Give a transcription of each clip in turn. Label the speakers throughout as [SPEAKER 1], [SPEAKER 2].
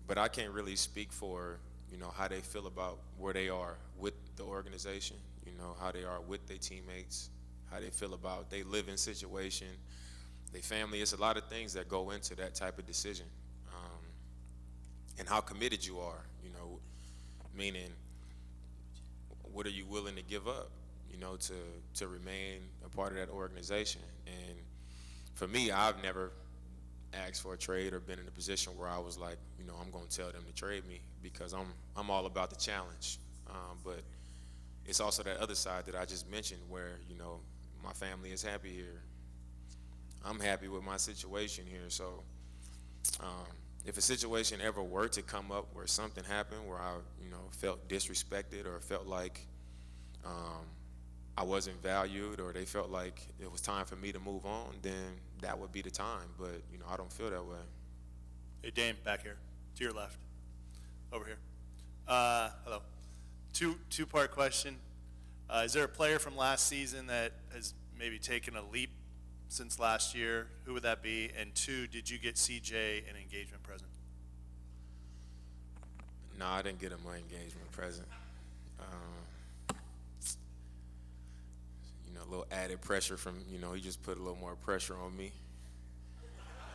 [SPEAKER 1] but I can't really speak for, how they feel about where they are with the organization, how they are with their teammates, how they feel about their living situation, their family. It's a lot of things that go into that type of decision, and how committed you are, meaning what are you willing to give up, to remain a part of that organization. And for me, I've never asked for a trade or been in a position where I was like, I'm going to tell them to trade me because I'm all about the challenge. But it's also that other side that I just mentioned where, my family is happy here. I'm happy with my situation here. So if a situation ever were to come up where something happened where I, felt disrespected or felt like I wasn't valued or they felt like it was time for me to move on, then that would be the time. But, I don't feel that way.
[SPEAKER 2] Hey, Dame, back here, to your left, over here. Hello. Two-part question. Is there a player from last season that has maybe taken a leap since last year? Who would that be? And two, did you get CJ an engagement present?
[SPEAKER 1] No, I didn't get him an engagement present. A little added pressure from, he just put a little more pressure on me.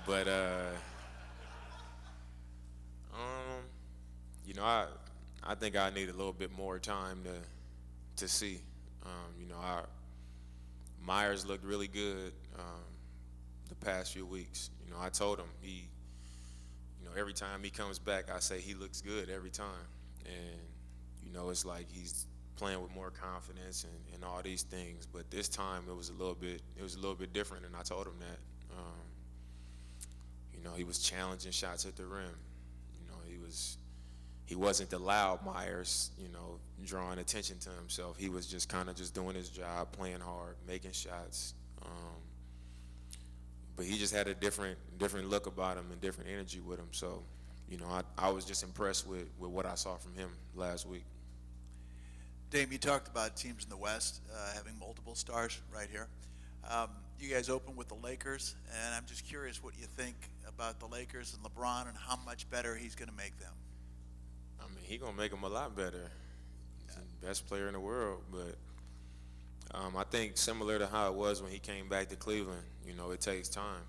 [SPEAKER 1] But, I think I need a little bit more time to see. Myers looked really good the past few weeks. I told him every time he comes back, I say he looks good every time. And, it's like he's playing with more confidence and all these things. But this time it was a little bit different, and I told him that. He was challenging shots at the rim. He wasn't the loud Myers, drawing attention to himself. He was just kind of just doing his job, playing hard, making shots. But he just had a different look about him and different energy with him. So, I was just impressed with what I saw from him last week.
[SPEAKER 3] Dame, you talked about teams in the West having multiple stars right here. You guys open with the Lakers, and I'm just curious what you think about the Lakers and LeBron and how much better he's going to make them.
[SPEAKER 1] I mean, he's going to make them a lot better. He's the best player in the world. But I think similar to how it was when he came back to Cleveland, it takes time.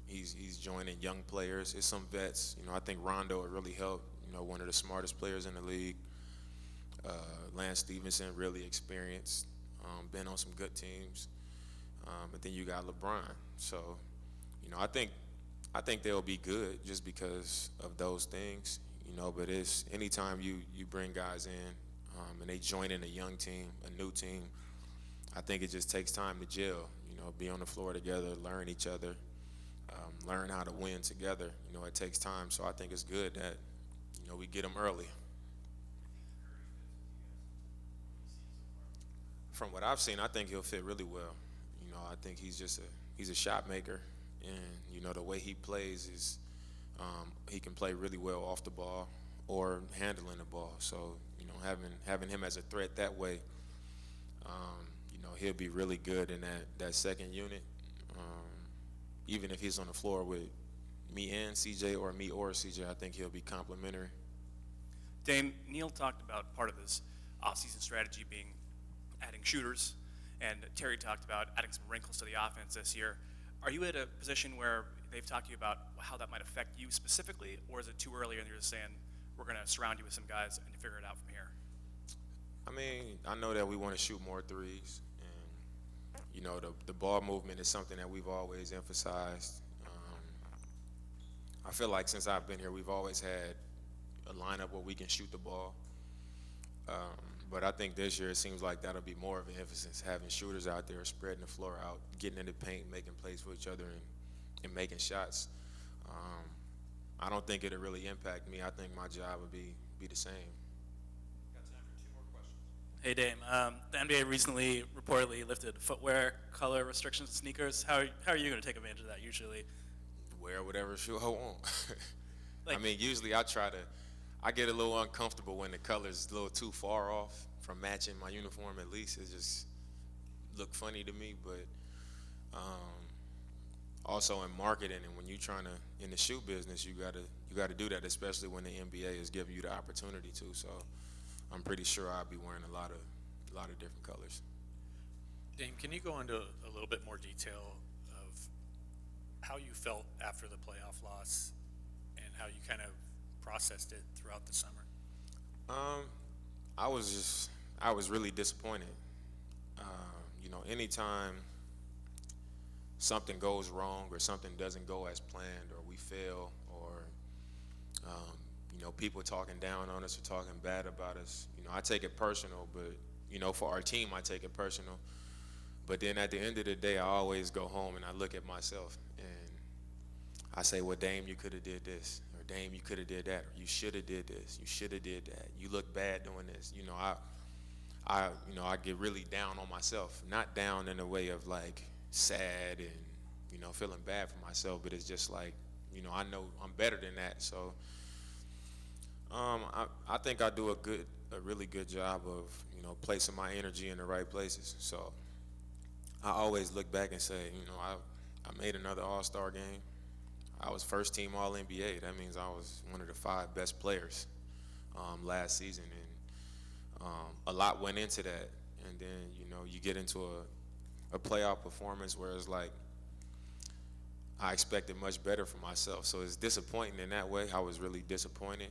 [SPEAKER 1] He's joining young players. It's some vets. I think Rondo would really help, one of the smartest players in the league. Lance Stevenson, really experienced, been on some good teams. But then you got LeBron. So, I think they'll be good just because of those things. But it's anytime you bring guys in and they join in a young team, a new team, I think it just takes time to gel. Be on the floor together, learn each other, learn how to win together. It takes time. So I think it's good that we get them early. From what I've seen, I think he'll fit really well. I think he's a shot maker, and the way he plays is he can play really well off the ball or handling the ball. So having him as a threat that way, he'll be really good in that second unit. Even if he's on the floor with me and CJ or me or CJ, I think he'll be complimentary.
[SPEAKER 4] Dame, Neil talked about part of this offseason strategy being adding shooters, and Terry talked about adding some wrinkles to the offense this year. Are you at a position where they've talked to you about how that might affect you specifically, or is it too early and they're just saying, we're going to surround you with some guys and figure it out from here?
[SPEAKER 1] I mean, I know that we want to shoot more threes, and, the ball movement is something that we've always emphasized. I feel like since I've been here, we've always had a lineup where we can shoot the ball. But I think this year it seems like that'll be more of an emphasis, having shooters out there, spreading the floor out, getting in the paint, making plays for each other, and making shots. I don't think it'll really impact me. I think my job would be the same.
[SPEAKER 4] Got time for two more questions. Hey, Dame. The NBA recently reportedly lifted footwear color restrictions to sneakers. How are you going to take advantage of that usually?
[SPEAKER 1] Wear whatever shoe I want. I mean, usually I get a little uncomfortable when the color's a little too far off from matching my uniform at least. It just look funny to me, but also in marketing, and when you're trying to in the shoe business, you gotta do that, especially when the NBA is giving you the opportunity to. So I'm pretty sure I'll be wearing a lot of different colors.
[SPEAKER 5] Dame, can you go into a little bit more detail of how you felt after the playoff loss and how you kind of processed it throughout the summer?
[SPEAKER 1] I was really disappointed. Anytime something goes wrong or something doesn't go as planned, or we fail, or people talking down on us or talking bad about us, I take it personal. But for our team, I take it personal. But then at the end of the day, I always go home and I look at myself and I say, well, Dame, you could have did this, or Dame, you could have did that, or you should have did this, you should have did that, you look bad doing this. I get really down on myself, not down in a way of like sad and feeling bad for myself, but it's just like I know I'm better than that. So I think I do a really good job of placing my energy in the right places. So I always look back and say, I made another All-Star game. I was first team All-NBA. That means I was one of the 5 best players last season, and a lot went into that. And then you get into a playoff performance where it's like I expected much better from myself. So it's disappointing in that way. I was really disappointed,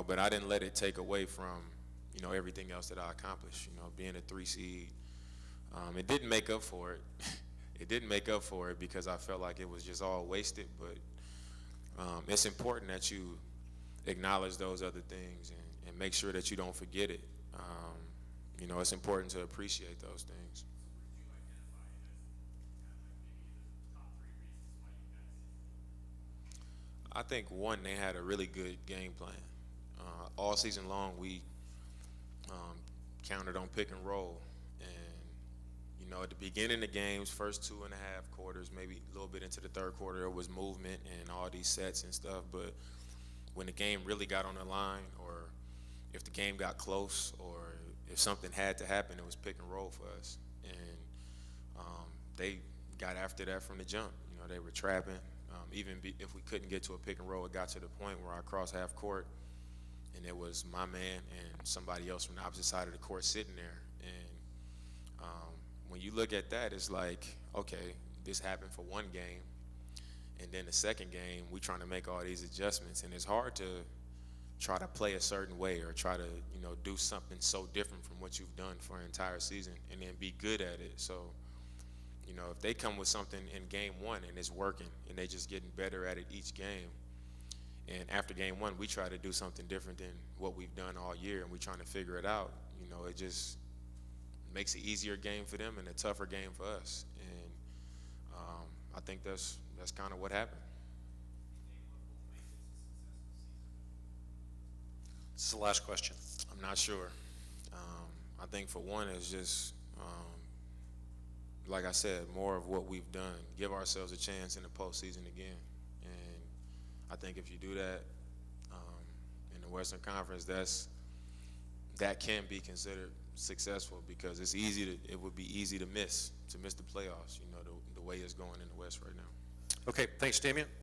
[SPEAKER 1] but I didn't let it take away from everything else that I accomplished. Being a 3 seed, it didn't make up for it. It didn't make up for it because I felt like it was just all wasted. But it's important that you acknowledge those other things and make sure that you don't forget it. It's important to appreciate those things. I think one, they had a really good game plan. All season long, we counted on pick and roll, and at the beginning of the games, first 2.5 quarters, maybe a little bit into the third quarter, it was movement and all these sets and stuff. But when the game really got on the line, or if the game got close, or if something had to happen, it was pick and roll for us. And they got after that from the jump. They were trapping. If we couldn't get to a pick and roll, it got to the point where I crossed half court, and it was my man and somebody else from the opposite side of the court sitting there. And when you look at that, it's like, okay, this happened for one game, and then the second game, we're trying to make all these adjustments, and it's hard to try to play a certain way or try to, do something so different from what you've done for an entire season and then be good at it. So, if they come with something in game 1 and it's working and they just getting better at it each game, and after game 1 we try to do something different than what we've done all year and we're trying to figure it out, it just makes it easier game for them and a tougher game for us. And I think that's kind of what happened.
[SPEAKER 6] This is the last question.
[SPEAKER 1] I'm not sure. I think for one, it's just, like I said, more of what we've done. Give ourselves a chance in the postseason again. And I think if you do that in the Western Conference, that can be considered successful, because it would be easy to miss the playoffs, the way it's going in the West right now.
[SPEAKER 6] Okay, thanks, Damian.